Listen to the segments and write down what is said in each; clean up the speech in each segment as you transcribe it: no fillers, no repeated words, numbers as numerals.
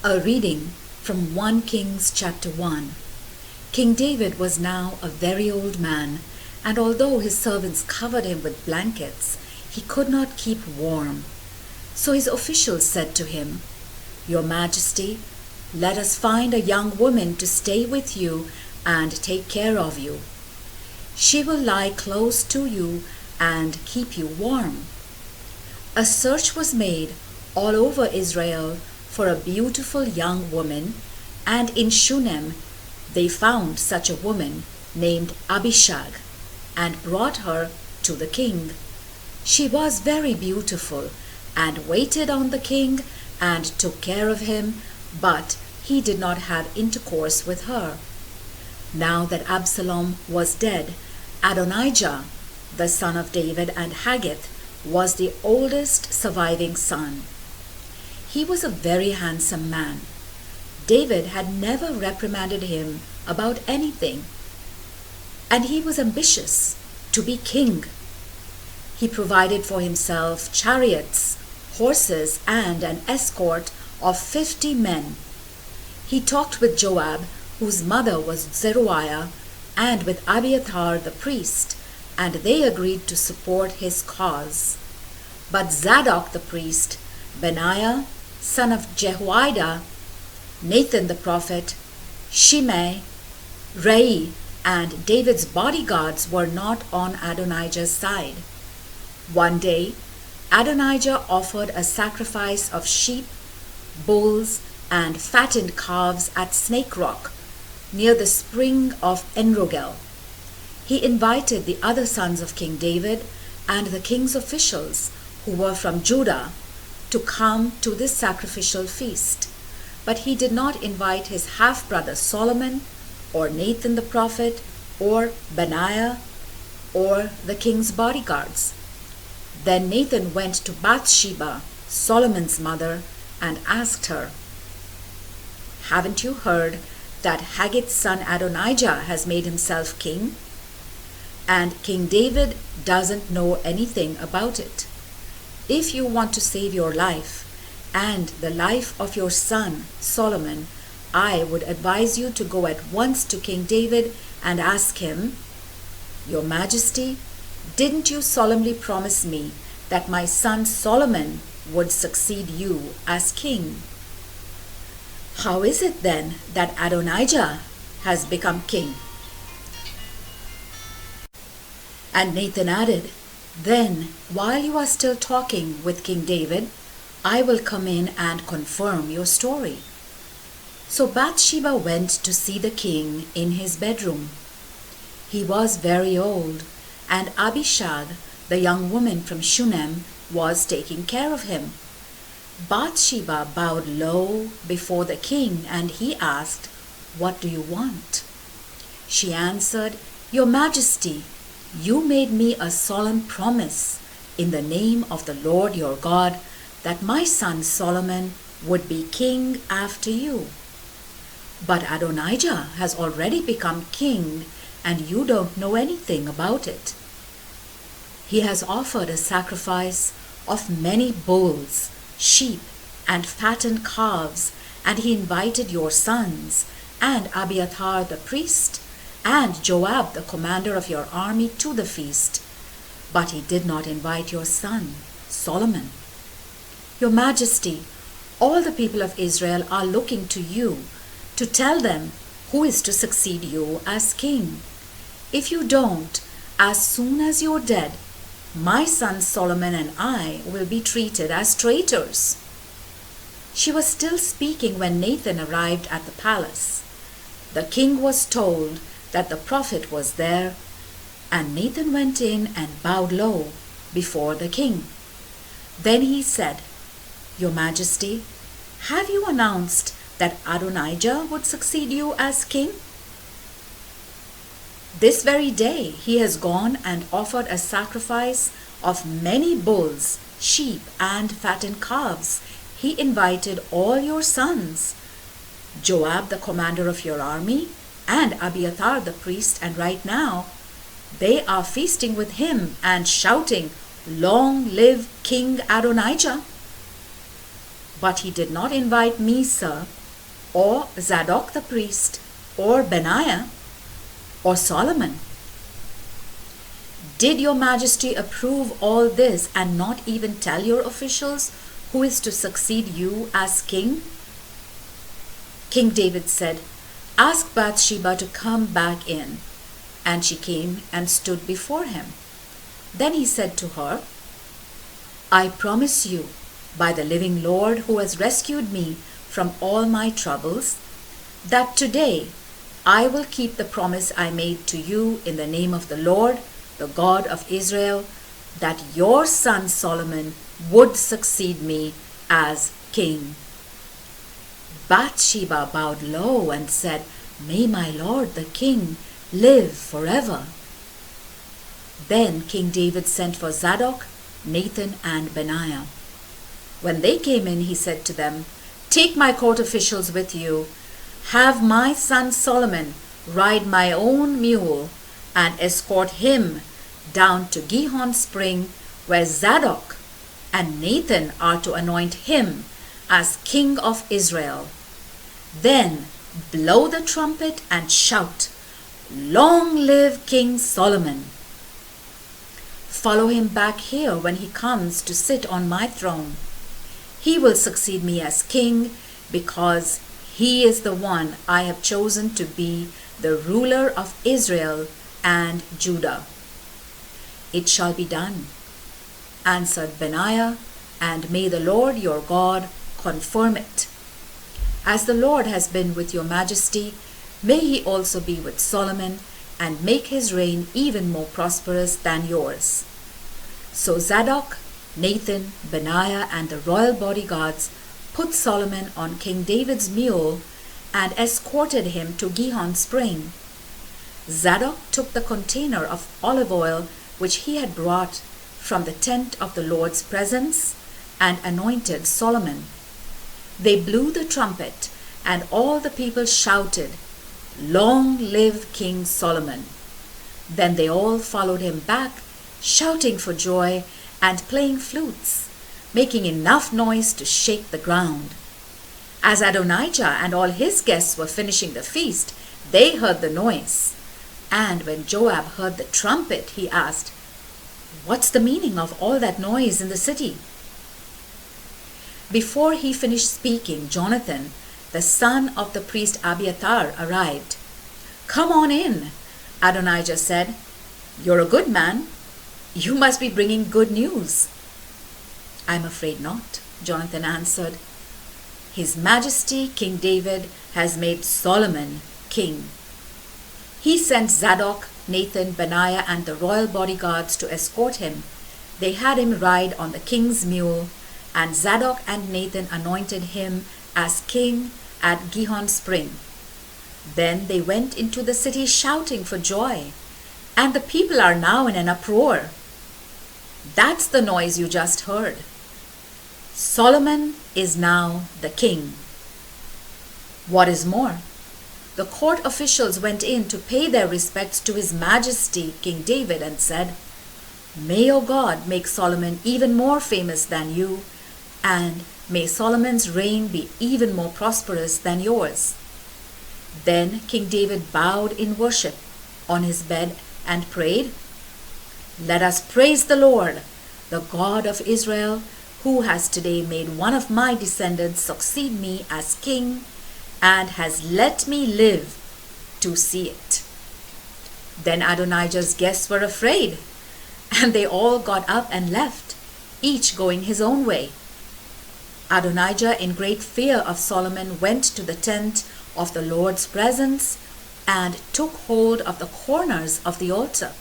A reading from 1 Kings chapter 1. King David was now a very old man, and although his servants covered him with blankets, he could not keep warm. So his officials said to him, "Your Majesty, let us find a young woman to stay with you and take care of you. She will lie close to you and keep you warm." A search was made all over Israel for a beautiful young woman, and in Shunem they found such a woman named Abishag and brought her to the king. She was very beautiful and waited on the king and took care of him, but he did not have intercourse with her. Now that Absalom was dead, Adonijah, the son of David and Haggith, was the oldest surviving son. He was a very handsome man. David had never reprimanded him about anything, and he was ambitious to be king. He provided for himself chariots, horses, and an escort of 50 men. He talked with Joab, whose mother was Zeruiah, and with Abiathar the priest, and they agreed to support his cause. But Zadok the priest, Benaiah, son of Jehoiada, Nathan the prophet, Shimei, Rei, and David's bodyguards were not on Adonijah's side. One day, Adonijah offered a sacrifice of sheep, bulls, and fattened calves at Snake Rock, near the spring of Enrogel. He invited the other sons of King David and the king's officials, who were from Judah, to come to this sacrificial feast. But he did not invite his half-brother Solomon, or Nathan the prophet, or Benaiah, or the king's bodyguards. Then Nathan went to Bathsheba, Solomon's mother, and asked her, "Haven't you heard that Haggith's son Adonijah has made himself king? And King David doesn't know anything about it. If you want to save your life and the life of your son Solomon, I would advise you to go at once to King David and ask him, 'Your Majesty, didn't you solemnly promise me that my son Solomon would succeed you as king? How is it then that Adonijah has become king?'" And Nathan added, "Then, while you are still talking with King David, I will come in and confirm your story." So Bathsheba went to see the king in his bedroom. He was very old, and Abishag, the young woman from Shunem, was taking care of him. Bathsheba bowed low before the king, and he asked, "What do you want?" She answered, "Your Majesty, you made me a solemn promise in the name of the Lord your God that my son Solomon would be king after you. But Adonijah has already become king, and you don't know anything about it. He has offered a sacrifice of many bulls, sheep, and fattened calves, and he invited your sons, and Abiathar the priest, and Joab the commander of your army to the feast, but he did not invite your son Solomon. Your Majesty, all the people of Israel are looking to you to tell them who is to succeed you as king. If you don't, as soon as you're dead, my son Solomon and I will be treated as traitors." She was still speaking when Nathan arrived at the palace. The king was told that the prophet was there, and Nathan went in and bowed low before the king. Then he said, "Your Majesty, have you announced that Adonijah would succeed you as king? This very day he has gone and offered a sacrifice of many bulls, sheep, and fattened calves. He invited all your sons, Joab the commander of your army, and Abiathar the priest, and right now they are feasting with him and shouting, 'Long live King Adonijah!'" But he did not invite me, sir, or Zadok the priest, or Benaiah, or Solomon. Did your majesty approve all this and not even tell your officials who is to succeed you as king? King David said, Ask Bathsheba to come back in. And she came and stood before him. Then he said to her, I promise you, by the living Lord who has rescued me from all my troubles, that today I will keep the promise I made to you in the name of the Lord, the God of Israel, that your son Solomon would succeed me as king. Bathsheba bowed low and said, May my lord the king live forever. Then King David sent for Zadok, Nathan, and Benaiah. When they came in, he said to them, Take my court officials with you. Have my son Solomon ride my own mule and escort him down to Gihon Spring, where Zadok and Nathan are to anoint him as king of Israel. Then blow the trumpet and shout, Long live King Solomon! Follow him back here when he comes to sit on my throne. He will succeed me as king because he is the one I have chosen to be the ruler of Israel and Judah. It shall be done, answered Benaiah, and may the Lord your God confirm it. As the Lord has been with your majesty, may he also be with Solomon and make his reign even more prosperous than yours. So Zadok, Nathan, Benaiah, and the royal bodyguards put Solomon on King David's mule and escorted him to Gihon Spring. Zadok took the container of olive oil which he had brought from the tent of the Lord's presence and anointed Solomon. They blew the trumpet, and all the people shouted, Long live King Solomon! Then they all followed him back, shouting for joy and playing flutes, making enough noise to shake the ground. As Adonijah and all his guests were finishing the feast, they heard the noise. And when Joab heard the trumpet, he asked, What's the meaning of all that noise in the city? Before he finished speaking, Jonathan, the son of the priest Abiathar, arrived. Come on in, Adonijah said. You're a good man. You must be bringing good news. I'm afraid not, Jonathan answered. His Majesty King David has made Solomon king. He sent Zadok, Nathan, Benaiah, and the royal bodyguards to escort him. They had him ride on the king's mule, and Zadok and Nathan anointed him as king at Gihon Spring. Then they went into the city shouting for joy, and the people are now in an uproar. That's the noise you just heard. Solomon is now the king. What is more, the court officials went in to pay their respects to His Majesty King David and said, May your God make Solomon even more famous than you, and may Solomon's reign be even more prosperous than yours. Then King David bowed in worship on his bed and prayed, Let us praise the Lord, the God of Israel, who has today made one of my descendants succeed me as king and has let me live to see it. Then Adonijah's guests were afraid, and they all got up and left, each going his own way. Adonijah, in great fear of Solomon, went to the tent of the Lord's presence and took hold of the corners of the altar.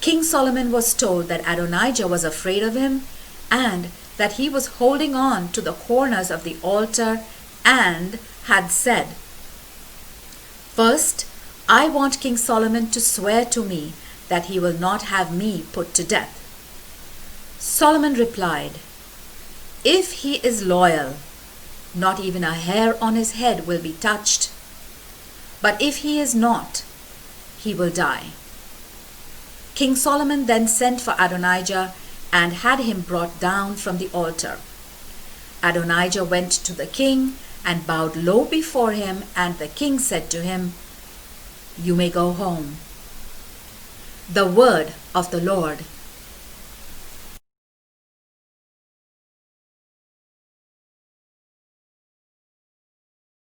King Solomon was told that Adonijah was afraid of him and that he was holding on to the corners of the altar and had said, First, I want King Solomon to swear to me that he will not have me put to death. Solomon replied, If he is loyal, not even a hair on his head will be touched. But if he is not, he will die. King Solomon then sent for Adonijah and had him brought down from the altar. Adonijah went to the king and bowed low before him, and the king said to him, "You may go home." The word of the Lord.